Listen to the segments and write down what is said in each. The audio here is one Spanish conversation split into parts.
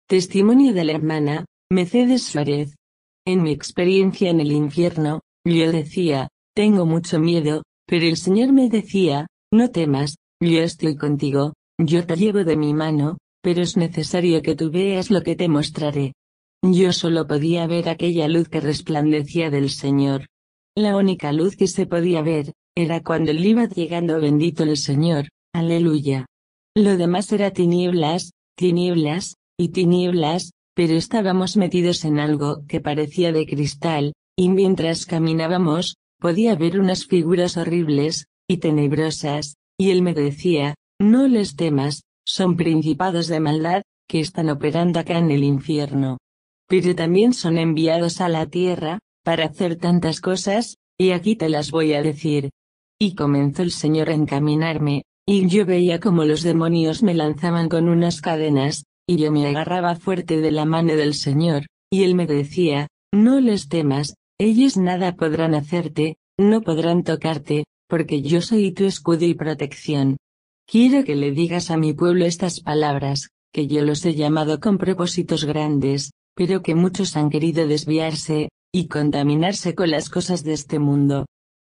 Testimonio de la hermana Mercedes Suárez. En mi experiencia en el infierno, yo decía, tengo mucho miedo, pero el Señor me decía, no temas, yo estoy contigo, yo te llevo de mi mano, pero es necesario que tú veas lo que te mostraré. Yo solo podía ver aquella luz que resplandecía del Señor. La única luz que se podía ver, era cuando Él iba llegando. Bendito el Señor, aleluya. Lo demás era tinieblas, tinieblas, y tinieblas, pero estábamos metidos en algo que parecía de cristal, y mientras caminábamos, podía ver unas figuras horribles, y tenebrosas, y Él me decía, no les temas, son principados de maldad, que están operando acá en el infierno. Pero también son enviados a la tierra, para hacer tantas cosas, y aquí te las voy a decir. Y comenzó el Señor a encaminarme, y yo veía como los demonios me lanzaban con unas cadenas, y yo me agarraba fuerte de la mano del Señor, y Él me decía, no les temas, ellos nada podrán hacerte, no podrán tocarte, porque yo soy tu escudo y protección. Quiero que le digas a mi pueblo estas palabras, que yo los he llamado con propósitos grandes, pero que muchos han querido desviarse, y contaminarse con las cosas de este mundo.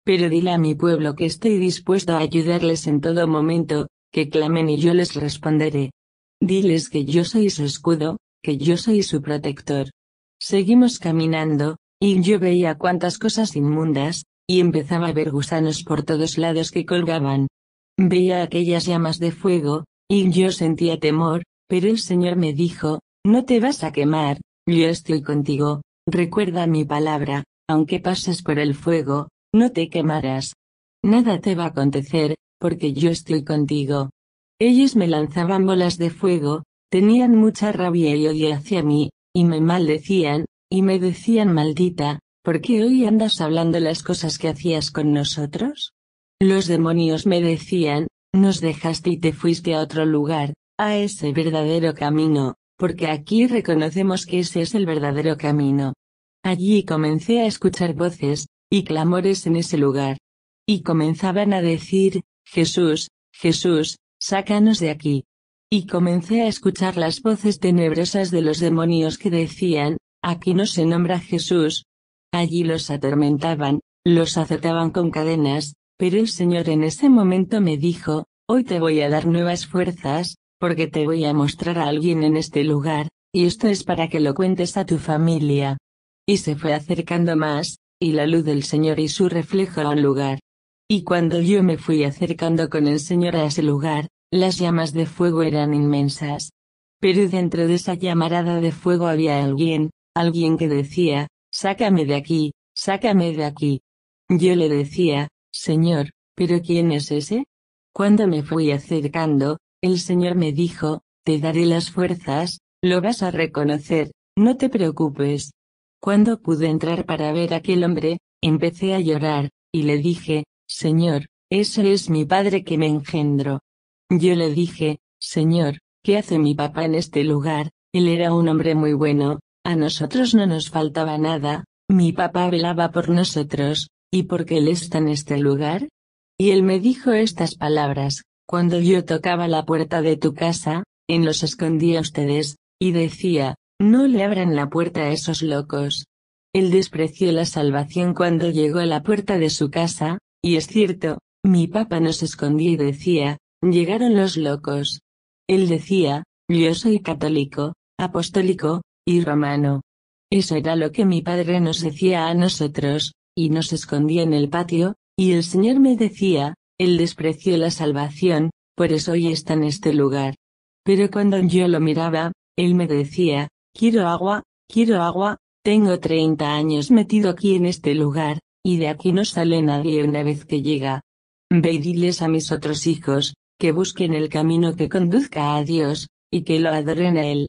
Pero dile a mi pueblo que estoy dispuesto a ayudarles en todo momento, que clamen y yo les responderé. Diles que yo soy su escudo, que yo soy su protector. Seguimos caminando, y yo veía cuantas cosas inmundas, y empezaba a ver gusanos por todos lados que colgaban. Veía aquellas llamas de fuego, y yo sentía temor, pero el Señor me dijo, no te vas a quemar, yo estoy contigo, recuerda mi palabra, aunque pases por el fuego, no te quemarás. Nada te va a acontecer, porque yo estoy contigo. Ellos me lanzaban bolas de fuego, tenían mucha rabia y odio hacia mí, y me maldecían, y me decían maldita, ¿por qué hoy andas hablando las cosas que hacías con nosotros? Los demonios me decían, nos dejaste y te fuiste a otro lugar, a ese verdadero camino, porque aquí reconocemos que ese es el verdadero camino. Allí comencé a escuchar voces, y clamores en ese lugar. Y comenzaban a decir, Jesús, Jesús, sácanos de aquí. Y comencé a escuchar las voces tenebrosas de los demonios que decían, aquí no se nombra Jesús. Allí los atormentaban, los azotaban con cadenas, pero el Señor en ese momento me dijo, hoy te voy a dar nuevas fuerzas, porque te voy a mostrar a alguien en este lugar, y esto es para que lo cuentes a tu familia. Y se fue acercando más, y la luz del Señor y su reflejo al lugar. Y cuando yo me fui acercando con el Señor a ese lugar, las llamas de fuego eran inmensas. Pero dentro de esa llamarada de fuego había alguien que decía, sácame de aquí, sácame de aquí. Yo le decía, Señor, ¿pero quién es ese? Cuando me fui acercando, el Señor me dijo, te daré las fuerzas, lo vas a reconocer, no te preocupes. Cuando pude entrar para ver a aquel hombre, empecé a llorar, y le dije, Señor, ese es mi padre que me engendró. Yo le dije, Señor, ¿qué hace mi papá en este lugar? Él era un hombre muy bueno, a nosotros no nos faltaba nada, mi papá velaba por nosotros, ¿y por qué él está en este lugar? Y él me dijo estas palabras, cuando yo tocaba la puerta de tu casa, en los escondía ustedes, y decía, no le abran la puerta a esos locos. Él despreció la salvación cuando llegó a la puerta de su casa, y es cierto, mi papá nos escondía y decía, llegaron los locos. Él decía, yo soy católico, apostólico, y romano. Eso era lo que mi padre nos decía a nosotros, y nos escondía en el patio, y el Señor me decía, él despreció la salvación, por eso hoy está en este lugar. Pero cuando yo lo miraba, él me decía, quiero agua, tengo 30 años metido aquí en este lugar, y de aquí no sale nadie una vez que llega. Ve y diles a mis otros hijos, que busquen el camino que conduzca a Dios, y que lo adoren a Él.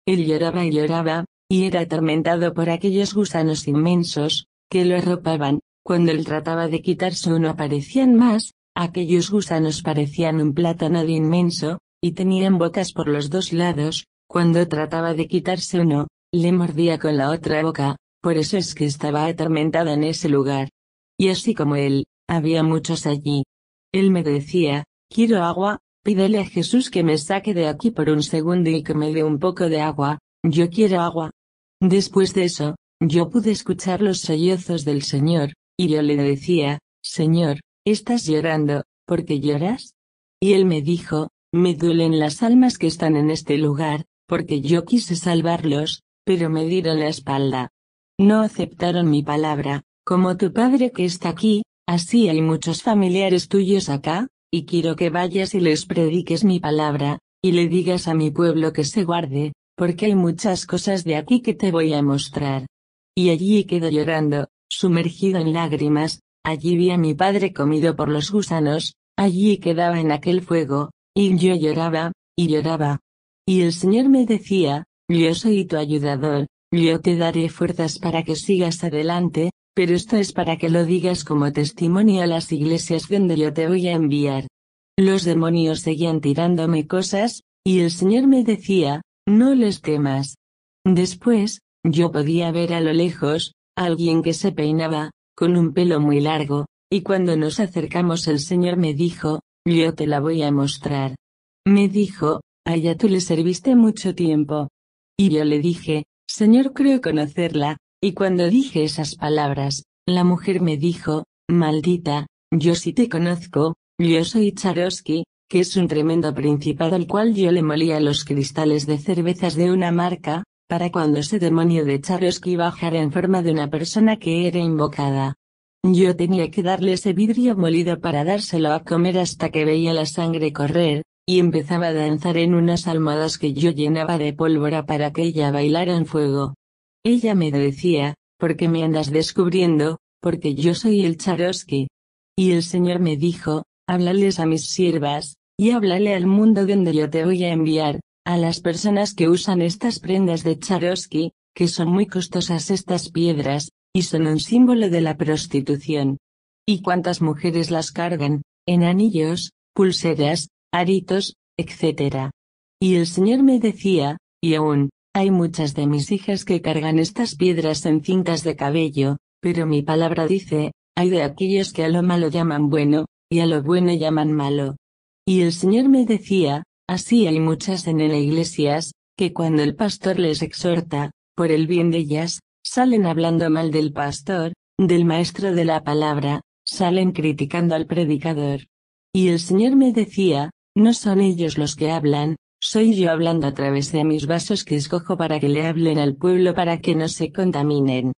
Él lloraba y lloraba, y era atormentado por aquellos gusanos inmensos, que lo arropaban. Cuando él trataba de quitarse uno aparecían más, aquellos gusanos parecían un plátano de inmenso, y tenían bocas por los dos lados. Cuando trataba de quitarse uno, le mordía con la otra boca, por eso es que estaba atormentado en ese lugar. Y así como él, había muchos allí. Él me decía, quiero agua, pídele a Jesús que me saque de aquí por un segundo y que me dé un poco de agua. yo quiero agua. Después de eso, yo pude escuchar los sollozos del Señor, y yo le decía, Señor, ¿estás llorando? ¿Por qué lloras? Y él me dijo, me duelen las almas que están en este lugar, porque yo quise salvarlos, pero me dieron la espalda. No aceptaron mi palabra, como tu padre que está aquí, así hay muchos familiares tuyos acá, y quiero que vayas y les prediques mi palabra, y le digas a mi pueblo que se guarde, porque hay muchas cosas de aquí que te voy a mostrar. Y allí quedó llorando, sumergido en lágrimas, allí vi a mi padre comido por los gusanos, allí quedaba en aquel fuego, y yo lloraba, y lloraba. Y el Señor me decía, yo soy tu ayudador, yo te daré fuerzas para que sigas adelante, pero esto es para que lo digas como testimonio a las iglesias donde yo te voy a enviar. Los demonios seguían tirándome cosas, y el Señor me decía, no les temas. Después, yo podía ver a lo lejos, a alguien que se peinaba, con un pelo muy largo, y cuando nos acercamos el Señor me dijo, yo te la voy a mostrar. Me dijo, allá tú le serviste mucho tiempo. Y yo le dije, Señor, creo conocerla, y cuando dije esas palabras, la mujer me dijo, maldita, yo sí te conozco, yo soy Charoski, que es un tremendo principado al cual yo le molía los cristales de cervezas de una marca, para cuando ese demonio de Charoski bajara en forma de una persona que era invocada. Yo tenía que darle ese vidrio molido para dárselo a comer hasta que veía la sangre correr, y empezaba a danzar en unas almohadas que yo llenaba de pólvora para que ella bailara en fuego. Ella me decía, ¿por qué me andas descubriendo? Porque yo soy el Charoski. Y el Señor me dijo, háblales a mis siervas, y háblale al mundo donde yo te voy a enviar, a las personas que usan estas prendas de Charoski, que son muy costosas estas piedras, y son un símbolo de la prostitución. ¿Y cuántas mujeres las cargan, en anillos, pulseras, aritos, etc.? Y el Señor me decía, y aún, hay muchas de mis hijas que cargan estas piedras en cintas de cabello, pero mi palabra dice, hay de aquellos que a lo malo llaman bueno, y a lo bueno llaman malo. Y el Señor me decía, así hay muchas en las iglesias, que cuando el pastor les exhorta, por el bien de ellas, salen hablando mal del pastor, del maestro de la palabra, salen criticando al predicador. Y el Señor me decía, no son ellos los que hablan, soy yo hablando a través de mis vasos que escojo para que le hablen al pueblo para que no se contaminen.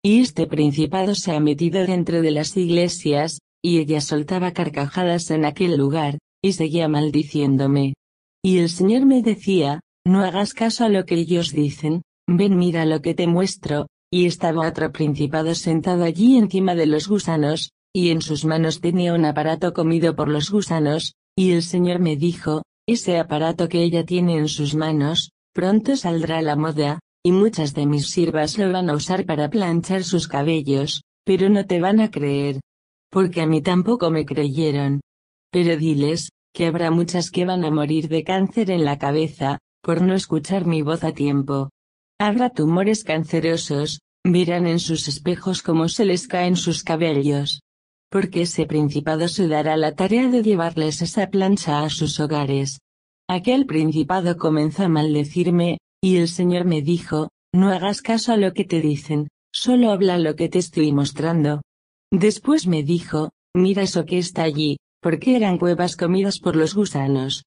Y este principado se ha metido dentro de las iglesias, y ella soltaba carcajadas en aquel lugar, y seguía maldiciéndome. Y el Señor me decía, no hagas caso a lo que ellos dicen, ven mira lo que te muestro, y estaba otro principado sentado allí encima de los gusanos, y en sus manos tenía un aparato comido por los gusanos, y el Señor me dijo, ese aparato que ella tiene en sus manos, pronto saldrá a la moda, y muchas de mis siervas lo van a usar para planchar sus cabellos, pero no te van a creer. Porque a mí tampoco me creyeron. Pero diles, que habrá muchas que van a morir de cáncer en la cabeza, por no escuchar mi voz a tiempo. Habrá tumores cancerosos, verán en sus espejos cómo se les caen sus cabellos. Porque ese principado se dará la tarea de llevarles esa plancha a sus hogares. Aquel principado comenzó a maldecirme, y el Señor me dijo, no hagas caso a lo que te dicen, solo habla lo que te estoy mostrando. Después me dijo, mira eso que está allí, porque eran cuevas comidas por los gusanos.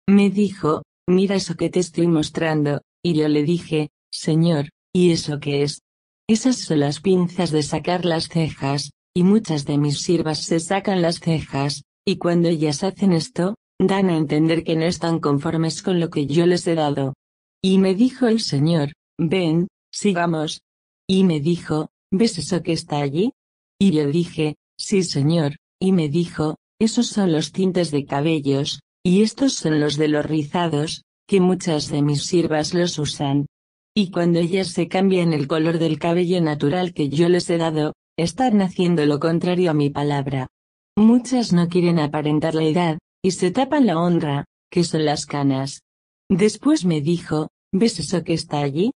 Me dijo, mira eso que te estoy mostrando, y yo le dije, Señor, ¿y eso qué es? Esas son las pinzas de sacar las cejas, y muchas de mis siervas se sacan las cejas, y cuando ellas hacen esto, dan a entender que no están conformes con lo que yo les he dado. Y me dijo el Señor, ven, sigamos. Y me dijo, ¿ves eso que está allí? Y yo dije, sí Señor, y me dijo, esos son los tintes de cabellos, y estos son los de los rizados, que muchas de mis siervas los usan. Y cuando ellas se cambian el color del cabello natural que yo les he dado, están haciendo lo contrario a mi palabra. Muchas no quieren aparentar la edad, y se tapan la honra, que son las canas. Después me dijo, ¿ves eso que está allí?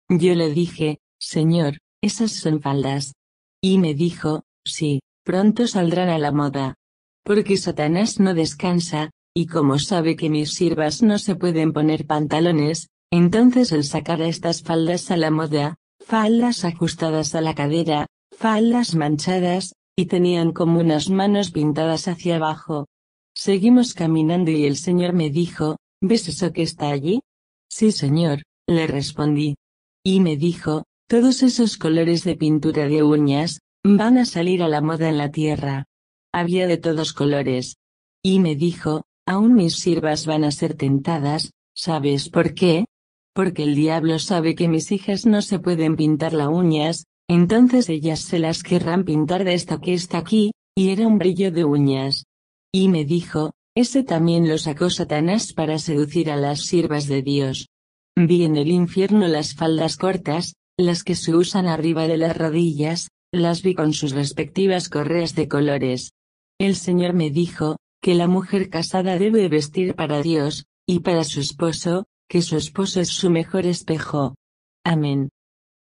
Yo le dije, Señor, esas son faldas. Y me dijo, sí, pronto saldrán a la moda. Porque Satanás no descansa, y como sabe que mis siervas no se pueden poner pantalones, Entonces él sacará estas faldas a la moda, faldas ajustadas a la cadera, faldas manchadas, y tenían como unas manos pintadas hacia abajo. Seguimos caminando y el señor me dijo, ¿ves eso que está allí? Sí, señor, le respondí. Y me dijo, todos esos colores de pintura de uñas, van a salir a la moda en la tierra. Había de todos colores. Y me dijo, aún mis siervas van a ser tentadas, ¿sabes por qué? Porque el diablo sabe que mis hijas no se pueden pintar las uñas, entonces ellas se las querrán pintar de esta que está aquí, y era un brillo de uñas. Y me dijo, ese también lo sacó Satanás para seducir a las siervas de Dios. Vi en el infierno las faldas cortas, las que se usan arriba de las rodillas, las vi con sus respectivas correas de colores. El Señor me dijo, que la mujer casada debe vestir para Dios, y para su esposo, que su esposo es su mejor espejo. Amén.